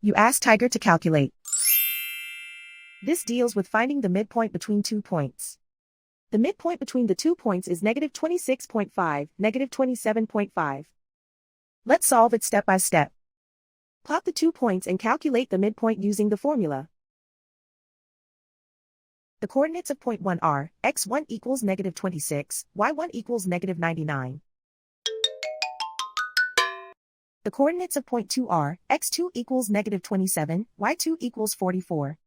You ask Tiger to calculate. This deals with finding the midpoint between 2 points. The midpoint between the 2 points is -26.5, -27.5. Let's solve it step by step. Plot the 2 points and calculate the midpoint using the formula. The coordinates of point 1 are, x1 equals -26, y1 equals -99. The coordinates of point 2 are, x2 equals -27, y2 equals 44.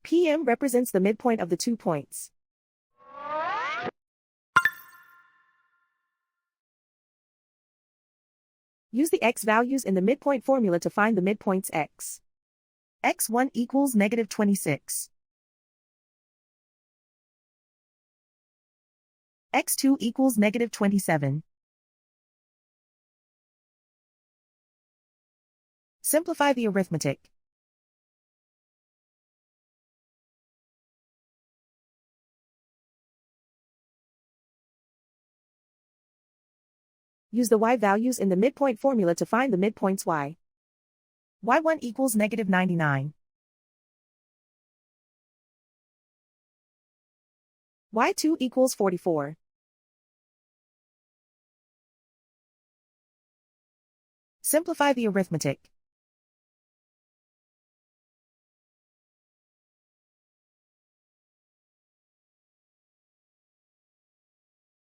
PM represents the midpoint of the 2 points. Use the x values in the midpoint formula to find the midpoints x. x1 equals -26. x2 equals -27. Simplify the arithmetic. Use the y values in the midpoint formula to find the midpoints y. y1 equals -99. y2 equals 44. Simplify the arithmetic.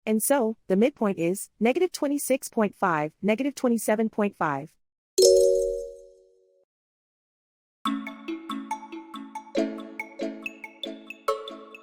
And so, the midpoint is -26.5, -27.5.